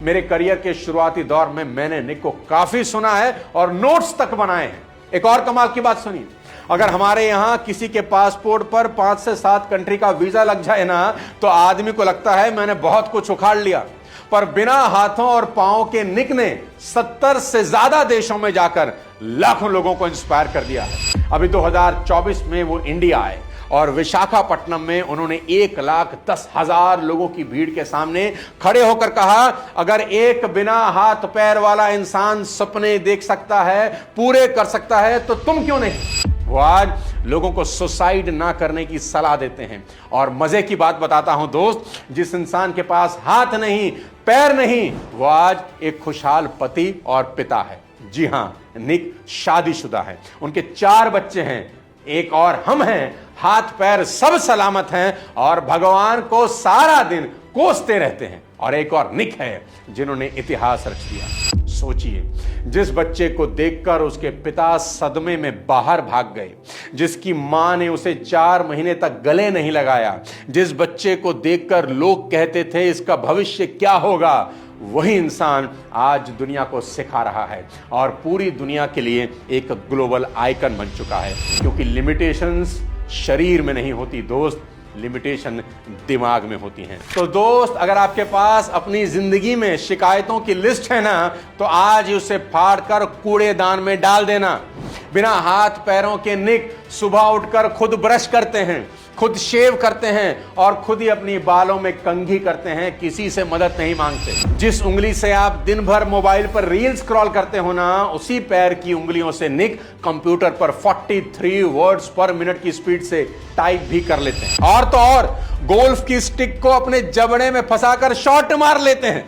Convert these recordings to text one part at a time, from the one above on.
मेरे करियर के शुरुआती दौर में मैंने निक को काफी सुना है और नोट्स तक बनाए हैं। एक और कमाल की बात सुनिए, अगर हमारे यहां किसी के पासपोर्ट पर 5 से 7 कंट्री का वीजा लग जाए ना, तो आदमी को लगता है मैंने बहुत कुछ उखाड़ लिया। पर बिना हाथों और पांवों के निक ने 70 से ज्यादा देशों में जाकर लाखों लोगों को इंस्पायर कर दिया है। अभी 2024 में वो इंडिया आए और विशाखापट्टनम में उन्होंने 1,10,000 लोगों की भीड़ के सामने खड़े होकर कहा, अगर एक बिना हाथ पैर वाला इंसान सपने देख सकता है, पूरे कर सकता है, तो तुम क्यों नहीं। वो आज लोगों को सुसाइड ना करने की सलाह देते हैं। और मजे की बात बताता हूं दोस्त, जिस इंसान के पास हाथ नहीं पैर नहीं, वो आज एक खुशहाल पति और पिता है। जी हां, निक शादीशुदा है, उनके 4 बच्चे हैं, एक और हम हैं, हाथ पैर सब सलामत हैं और भगवान को सारा दिन कोसते रहते हैं। और एक और निक है जिन्होंने इतिहास रच दिया। सोचिए, जिस बच्चे को देखकर उसके पिता सदमे में बाहर भाग गए, जिसकी मां ने उसे 4 महीने तक गले नहीं लगाया, जिस बच्चे को देखकर लोग कहते थे इसका भविष्य क्या होगा, वही इंसान आज दुनिया को सिखा रहा है और पूरी दुनिया के लिए एक ग्लोबल आइकन बन चुका है। क्योंकि लिमिटेशंस शरीर में नहीं होती दोस्त, लिमिटेशन दिमाग में होती हैं। तो दोस्त, अगर आपके पास अपनी जिंदगी में शिकायतों की लिस्ट है ना, तो आज ही उसे फाड़कर कूड़ेदान में डाल देना। बिना हाथ पैरों के निक सुबह उठकर खुद ब्रश करते हैं, खुद शेव करते हैं और खुद ही अपनी बालों में कंघी करते हैं, किसी से मदद नहीं मांगते। जिस उंगली से आप दिन भर मोबाइल पर रील स्क्रॉल करते हो ना, उसी पैर की उंगलियों से निक कंप्यूटर पर 43 वर्ड्स पर मिनट की स्पीड से टाइप भी कर लेते हैं। और तो और गोल्फ की स्टिक को अपने जबड़े में फंसाकर शॉट मार लेते हैं।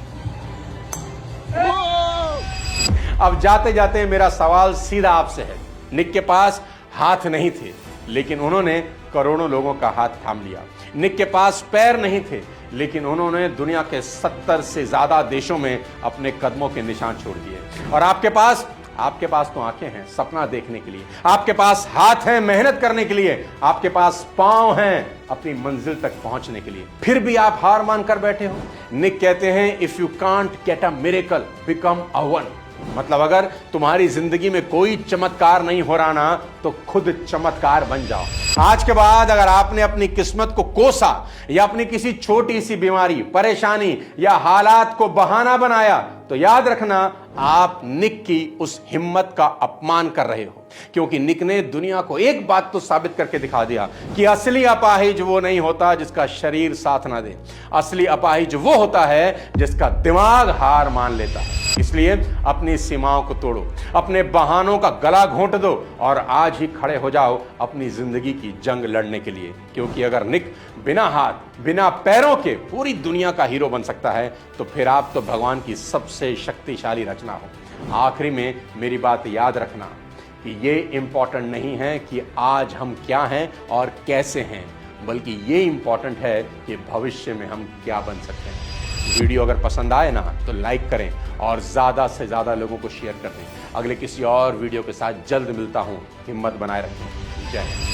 अब जाते जाते मेरा सवाल सीधा आपसे है, निक के पास हाथ नहीं थे, लेकिन उन्होंने करोड़ों लोगों का हाथ थाम लिया। निक के पास पैर नहीं थे, लेकिन उन्होंने दुनिया के 70 से ज्यादा देशों में अपने कदमों के निशान छोड़ दिए। और आपके पास तो आंखें हैं सपना देखने के लिए, आपके पास हाथ हैं मेहनत करने के लिए, आपके पास पांव हैं अपनी मंजिल तक पहुंचने के लिए, फिर भी आप हार मानकर बैठे हो। निक कहते हैं, if you can't get a miracle become a one. मतलब अगर तुम्हारी जिंदगी में कोई चमत्कार नहीं हो रहा ना, तो खुद चमत्कार बन जाओ। आज के बाद अगर आपने अपनी किस्मत को कोसा या अपनी किसी छोटी सी बीमारी, परेशानी या हालात को बहाना बनाया, तो याद रखना आप निक की उस हिम्मत का अपमान कर रहे हो। क्योंकि निक ने दुनिया को एक बात तो साबित करके दिखा दिया कि असली अपाहिज वो नहीं होता जिसका शरीर साथ ना दे, असली अपाहिज वो होता है जिसका दिमाग हार मान लेता है। इसलिए अपनी सीमाओं को तोड़ो, अपने बहानों का गला घोंट दो और आज ही खड़े हो जाओ अपनी जिंदगी की जंग लड़ने के लिए। क्योंकि अगर निक बिना हाथ बिना पैरों के पूरी दुनिया का हीरो बन सकता है, तो फिर आप तो भगवान की सबसे शक्तिशाली रचना हो। आखिरी में मेरी बात याद रखना कि ये इंपॉर्टेंट नहीं है कि आज हम क्या हैं और कैसे हैं, बल्कि ये इंपॉर्टेंट है कि भविष्य में हम क्या बन सकते हैं। वीडियो अगर पसंद आए ना, तो लाइक करें और ज़्यादा से ज़्यादा लोगों को शेयर कर दें। अगले किसी और वीडियो के साथ जल्द मिलता हूँ। हिम्मत बनाए रखें। जय हिंद।